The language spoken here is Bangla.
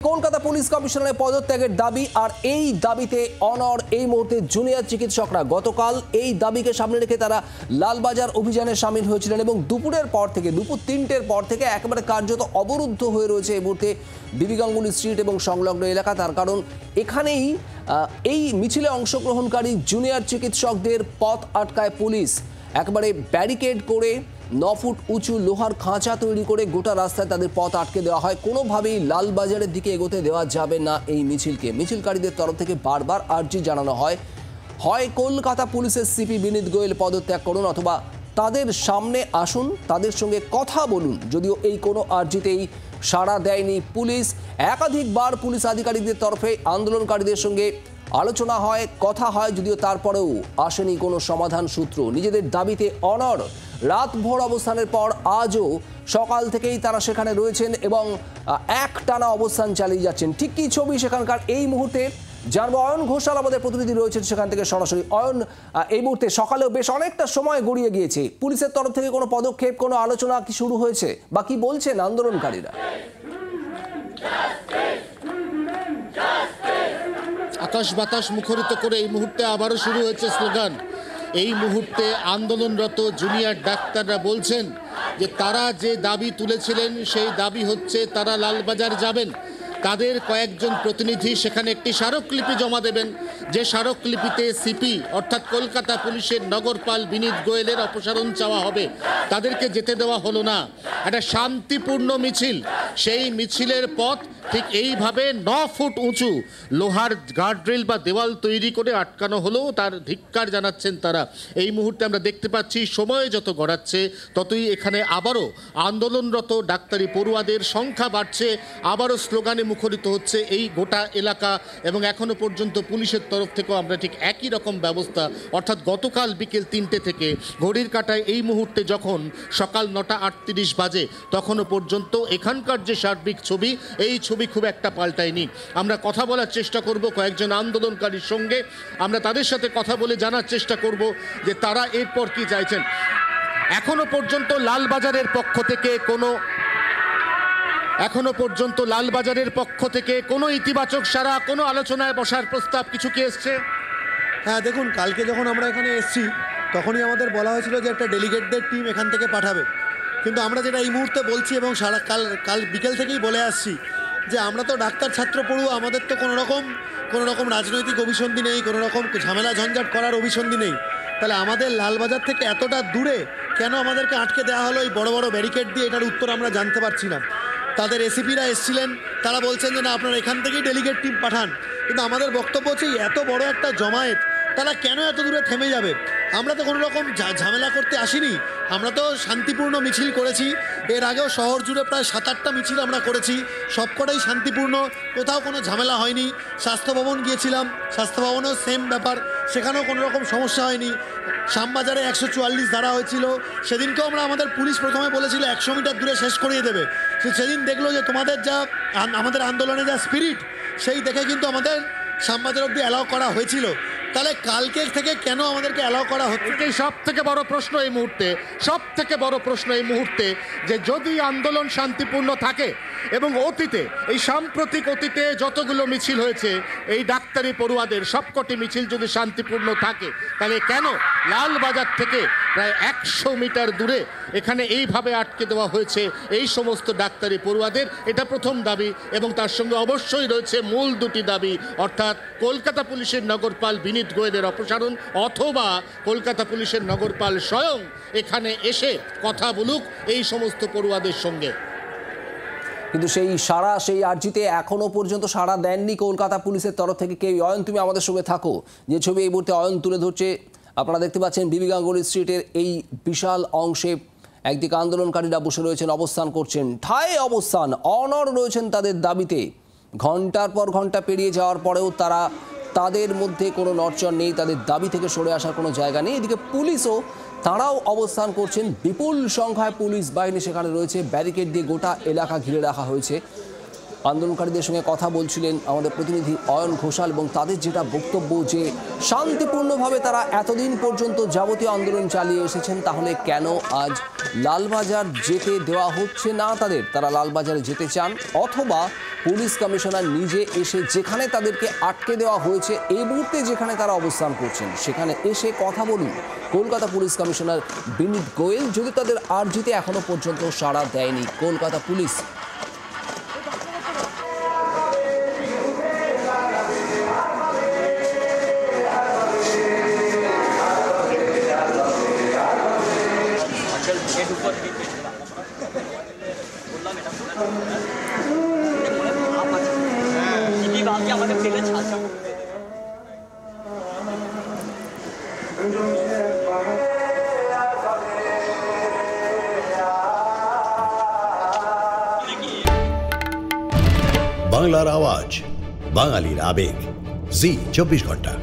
কলকাতা পুলিশ কমিশনারের পদত্যাগের দাবি আর এই দাবিতে অনড় এই মুহূর্তে জুনিয়র চিকিৎসকরা। গতকাল এই দাবিকে সামনে রেখে তারা লালবাজার অভিযানে সামিল হয়েছিলেন এবং দুপুরের পর থেকে দুপুর 3টের পর থেকে একেবারে কার্যত অবরুদ্ধ হয়ে রয়েছে এই মুহূর্তে বিবি গাঙ্গুলি স্ট্রিট এবং সংলগ্ন এলাকা। তার কারণ এখানেই এই মিছিলে অংশগ্রহণকারী জুনিয়র চিকিৎসকদের পথ আটকায় পুলিশ। একেবারে ব্যারিকেড করে 9 ফুট উঁচু লোহার খাঁচা তৈরি করে গোটা রাস্তায় তাদের পথ আটকে দেওয়া হয়। কোনোভাবেই লালবাজারের দিকে এগোতে দেওয়া যাবে না এই মিছিলকে। মিছিলকারীদের তরফ থেকে বারবার আর্জি জানানো হয় কলকাতা পুলিশের সিপি বিনীত গোয়েল পদত্যাগ করুন অথবা তাদের সামনে আসুন, তাদের সঙ্গে কথা বলুন। যদিও এই কোনো আর্জিতেই সাড়া দেয়নি পুলিশ। একাধিকবার পুলিশ আধিকারিকদের তরফে আন্দোলনকারীদের সঙ্গে আলোচনা হয়, কথা হয়, যদিও তারপরেও আসেনি কোনো সমাধান সূত্র। নিজেদের দাবিতে অনড় রাতভর অবস্থানের পর আজও সকাল থেকেই তারা সেখানে রয়েছেন এবং একটানা অবস্থান চালিয়ে যাচ্ছেন। ঠিক কী ছবি সেখানকার এই মুহূর্তে জানবো। অয়ন ঘোষাল আমাদের প্রতিনিধি রয়েছেন সেখান থেকে সরাসরি। অয়ন, এই মুহূর্তে সকালেও বেশ অনেকটা সময় গড়িয়ে গিয়েছে, পুলিশের তরফ থেকে কোনো পদক্ষেপ, কোনো আলোচনা কি শুরু হয়েছে বা কি বলছেন আন্দোলনকারীরা? আকাশ বাতাস মুখরিত করে এই মুহূর্তে আবারও শুরু হয়েছে স্লোগান। এই মুহূর্তে আন্দোলনরত জুনিয়র ডাক্তাররা বলছেন যে তারা যে দাবি তুলেছিলেন সেই দাবি হচ্ছে তারা লালবাজার যাবেন। তাদের কয়েকজন প্রতিনিধি সেখানে একটি স্মারকলিপি জমা দেবেন, যে স্মারকলিপিতে সিপি অর্থাৎ কলকাতা পুলিশের নগরপাল বিনীত গোয়েলের অপসারণ চাওয়া হবে। তাদেরকে যেতে দেওয়া হলো না। একটা শান্তিপূর্ণ মিছিল, সেই মিছিলের পথ ঠিক এইভাবে 9 ফুট উঁচু লোহার গার্ডরেল বা দেওয়াল তৈরি করে আটকানো হলো। তার ধিক্কার জানাচ্ছেন তারা। এই মুহূর্তে আমরা দেখতে পাচ্ছি সময় যত গড়াচ্ছে ততই এখানে আবারও আন্দোলনরত ডাক্তারি পড়ুয়াদের সংখ্যা বাড়ছে, আবারও স্লোগানে মুখরিত হচ্ছে এই গোটা এলাকা। এবং এখনো পর্যন্ত পুলিশের তরফ থেকেও আমরা ঠিক একই রকম ব্যবস্থা, অর্থাৎ গতকাল বিকেল 3টে থেকে ঘড়ির কাঁটায় এই মুহূর্তে যখন সকাল 9টা 38 বাজে তখনও পর্যন্ত এখানকার যে সার্বিক ছবি, এই ছবি খুব একটা পাল্টায়নি। আমরা কথা বলার চেষ্টা করব কয়েকজন আন্দোলনকারীর সঙ্গে, আমরা তাদের সাথে কথা বলে জানার চেষ্টা করব যে তারা এরপর কি চাইছেন। এখনো পর্যন্ত লালবাজারের পক্ষ থেকে কোনো ইতিবাচক সাড়া, কোনো আলোচনায় বসার প্রস্তাব কিছু কি এসছে? হ্যাঁ, দেখুন, কালকে যখন আমরা এখানে এসেছি তখনই আমাদের বলা হয়েছিল যে একটা ডেলিগেটদের টিম এখান থেকে পাঠাবে। কিন্তু আমরা যেটা এই মুহূর্তে বলছি এবং কাল বিকেল থেকেই বলে আসছি যে আমরা তো ডাক্তার ছাত্র পড়ুয়া, আমাদের তো কোনো রকম রাজনৈতিক অভিসন্ধি নেই, কোনো রকম ঝামেলা ঝঞ্ঝাট করার অভিসন্ধি নেই। তাহলে আমাদের লালবাজার থেকে এতটা দূরে কেন আমাদেরকে আটকে দেওয়া হলো এই বড় বড় ব্যারিকেড দিয়ে, এটার উত্তর আমরা জানতে পারছি না। তাদের এসিপিরা এসেছিলেন, তারা বলছেন যে না, আপনারা এখান থেকেই ডেলিগেট টিম পাঠান। কিন্তু আমাদের বক্তব্য হচ্ছে এত বড় একটা জমায়েত তারা কেন এত দূরে থেমে যাবে? আমরা তো কোনো রকম ঝামেলা করতে আসিনি, আমরা তো শান্তিপূর্ণ মিছিল করেছি। এর আগেও শহর জুড়ে প্রায় 7-8টা মিছিল আমরা করেছি, সবকটাই শান্তিপূর্ণ, কোথাও কোনো ঝামেলা হয়নি। স্বাস্থ্য ভবন গিয়েছিলাম, স্বাস্থ্য ভবনেও সেম ব্যাপার, সেখানেও কোনো রকম সমস্যা হয়নি। শ্যামবাজারে 144 ধারা হয়েছিল, সেদিনকেও আমাদের পুলিশ প্রথমে বলেছিল 100 মিটার দূরে শেষ করিয়ে দেবে। সেদিন দেখলো যে তোমাদের আমাদের আন্দোলনে যা স্পিরিট, সেই দেখে কিন্তু আমাদের শ্যামবাজার অব্দি অ্যালাউ করা হয়েছিল। তাহলে কালকে থেকে কেন আমাদেরকে অ্যালাউ করা হচ্ছে? এটাই সব থেকে বড় প্রশ্ন এই মুহূর্তে, যে যদি আন্দোলন শান্তিপূর্ণ থাকে এবং এই সাম্প্রতিক অতীতে যতগুলো মিছিল হয়েছে এই ডাক্তারি পড়ুয়াদের সবকটি মিছিল যদি শান্তিপূর্ণ থাকে, তাহলে কেন লালবাজার থেকে প্রায় 100 মিটার দূরে এখানে এইভাবে আটকে দেওয়া হয়েছে এই সমস্ত ডাক্তারি পড়ুয়াদের? এটা প্রথম দাবি। এবং তার সঙ্গে অবশ্যই রয়েছে মূল দুটি দাবি, অর্থাৎ কলকাতা পুলিশের নগরপাল বিনীত গোয়েলের অপসারণ অথবা কলকাতা পুলিশের নগরপাল স্বয়ং এখানে এসে কথা বলুক এই সমস্ত পড়ুয়াদের সঙ্গে। কিন্তু সেই আর্জিতে এখনো পর্যন্ত সাড়া দেননি কলকাতা পুলিশের তরফ থেকে কেউ। অয়ন, তুমি আমাদের সঙ্গে থাকো। যে ছবি এই মুহূর্তে অয়ন তুলে ধরছে, আপনারা দেখতে পাচ্ছেন বিবি গাঙ্গুলি স্ট্রিটের এই বিশাল অংশে একদিকে আন্দোলনকারীরা বসে রয়েছেন, অবস্থান করছেন, ঠায় অবস্থান, অনড় রয়েছেন তাদের দাবিতে। ঘন্টার পর ঘন্টা পেরিয়ে যাওয়ার পরেও তাদের মধ্যে কোনো নড়চড় নেই, তাদের দাবি থেকে সরে আসার কোনো জায়গা নেই। এদিকে পুলিশও তারাও অবস্থান করছেন, বিপুল সংখ্যায় পুলিশ বাহিনী সেখানে রয়েছে, ব্যারিকেড দিয়ে গোটা এলাকা ঘিরে রাখা হয়েছে। আন্দোলনকারীদের সঙ্গে কথা বলছিলেন আমাদের প্রতিনিধি অয়ন ঘোষাল, এবং তাদের যেটা বক্তব্য যে শান্তিপূর্ণভাবে তারা এতদিন পর্যন্ত যাবতীয় আন্দোলন চালিয়ে এসেছেন, তাহলে কেন আজ লালবাজার যেতে দেওয়া হচ্ছে না তাদের? তারা লালবাজারে যেতে চান, অথবা পুলিশ কমিশনার নিজে এসে যেখানে তাদেরকে আটকে দেওয়া হয়েছে এই মুহূর্তে যেখানে তারা অবস্থান করছেন সেখানে এসে কথা বলুন। কলকাতা পুলিশ কমিশনার বিনীত গোয়েল যদি তাদের আর্জিতে এখনো পর্যন্ত সাড়া দেয়নি কলকাতা পুলিশ। বাংলার আওয়াজ, বাঙালির আবেগ, জি 24 ঘন্টা।